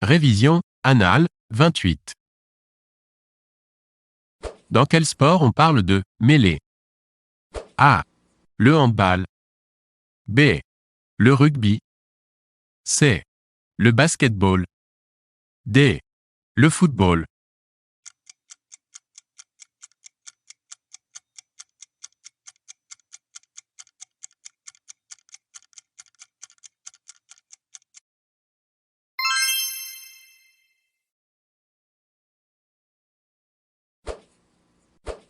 Révision, Annales, 28. Dans quel sport on parle de mêlée? A. Le handball. B. Le rugby. C. Le basketball. D. Le football.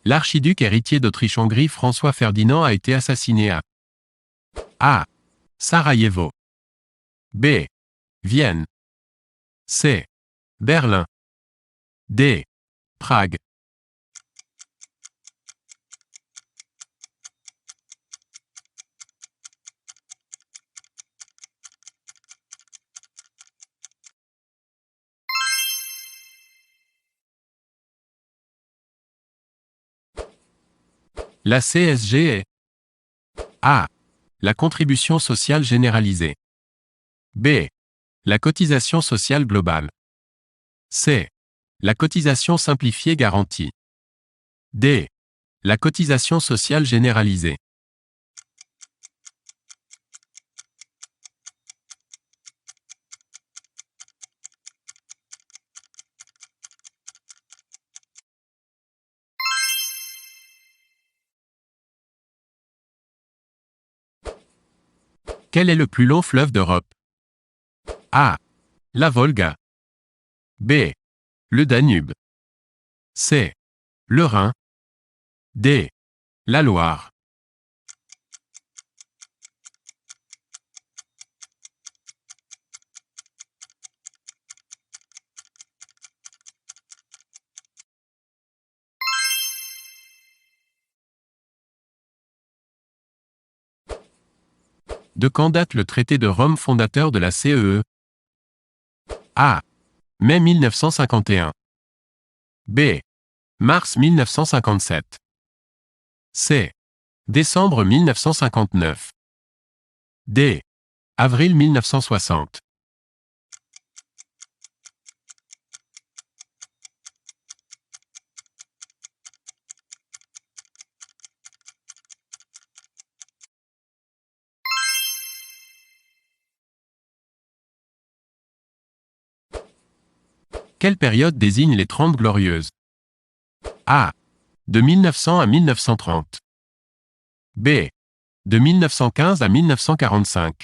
L'archiduc héritier d'Autriche-Hongrie François Ferdinand a été assassiné à A. Sarajevo. B. Vienne. C. Berlin. D. Prague. La CSG est A. La contribution sociale généralisée. B. La cotisation sociale globale. C. La cotisation simplifiée garantie. D. La cotisation sociale généralisée. Quel est le plus long fleuve d'Europe? A. La Volga. B. Le Danube. C. Le Rhin. D. La Loire. De quand date le traité de Rome fondateur de la CEE? A. Mai 1951. B. Mars 1957. C. Décembre 1959. D. Avril 1960. Quelle période désigne les 30 Glorieuses? A. De 1900 à 1930. B. De 1915 à 1945.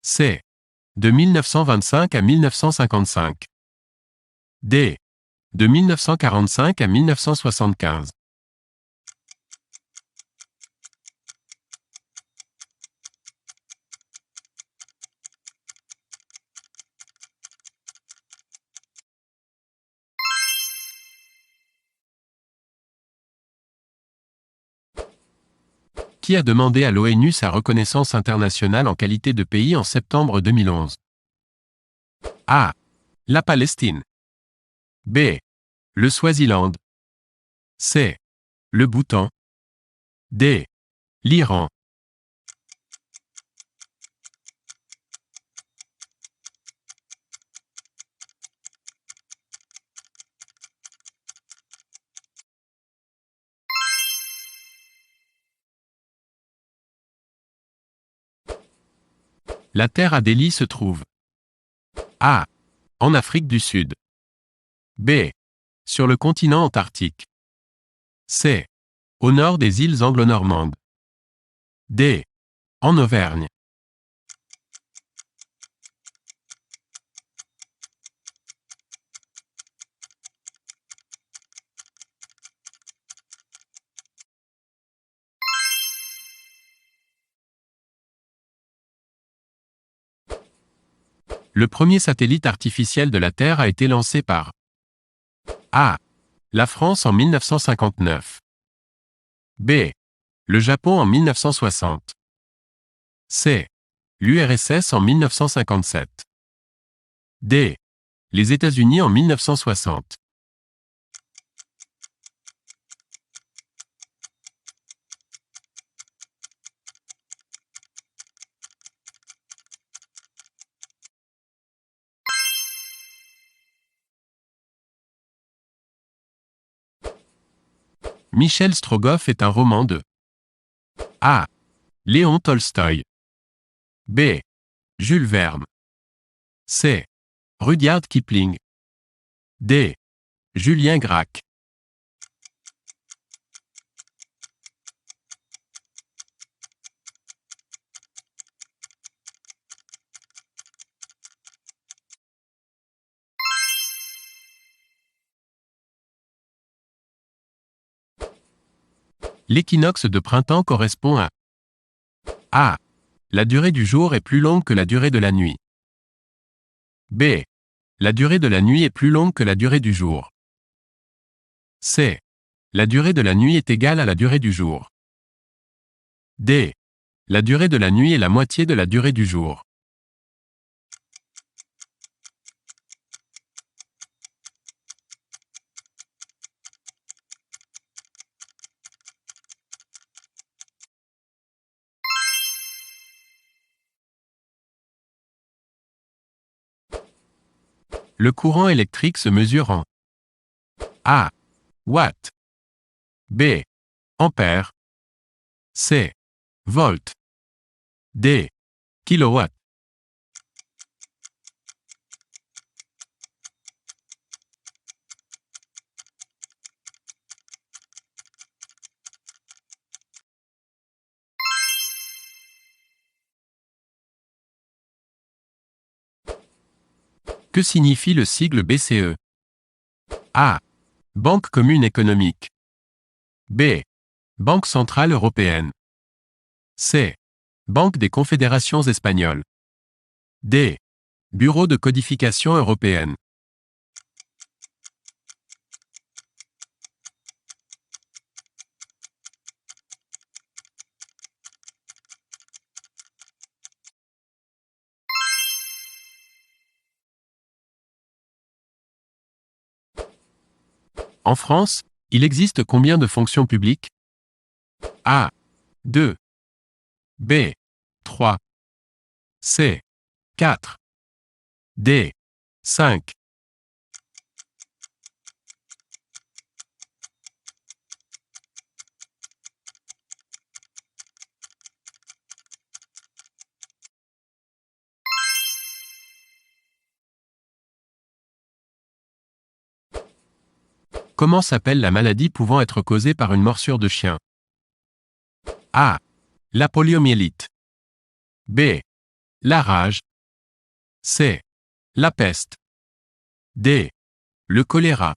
C. De 1925 à 1955. D. De 1945 à 1975. Qui a demandé à l'ONU sa reconnaissance internationale en qualité de pays en septembre 2011? A. La Palestine. B. Le Swaziland. C. Le Bhoutan. D. L'Iran. La Terre Adélie se trouve A. En Afrique du Sud. B. Sur le continent antarctique. C. Au nord des îles anglo-normandes. D. En Auvergne. Le premier satellite artificiel de la Terre a été lancé par A. La France en 1959. B. Le Japon en 1960. C. L'URSS en 1957. D. Les États-Unis en 1960. Michel Strogoff est un roman de A. Léon Tolstoï. B. Jules Verne. C. Rudyard Kipling. D. Julien Gracq. L'équinoxe de printemps correspond à A. La durée du jour est plus longue que la durée de la nuit. B. La durée de la nuit est plus longue que la durée du jour. C. La durée de la nuit est égale à la durée du jour. D. La durée de la nuit est la moitié de la durée du jour. Le courant électrique se mesure en A. Watts. B. Ampères. C. Volts. D. Kilowatts. Que signifie le sigle BCE? A. Banque commune économique. B. Banque centrale européenne. C. Banque des confédérations espagnoles. D. Bureau de codification européenne. En France, il existe combien de fonctions publiques? A. 2. B. 3. C. 4. D. 5. Comment s'appelle la maladie pouvant être causée par une morsure de chien? A. La poliomyélite. B. La rage. C. La peste. D. Le choléra.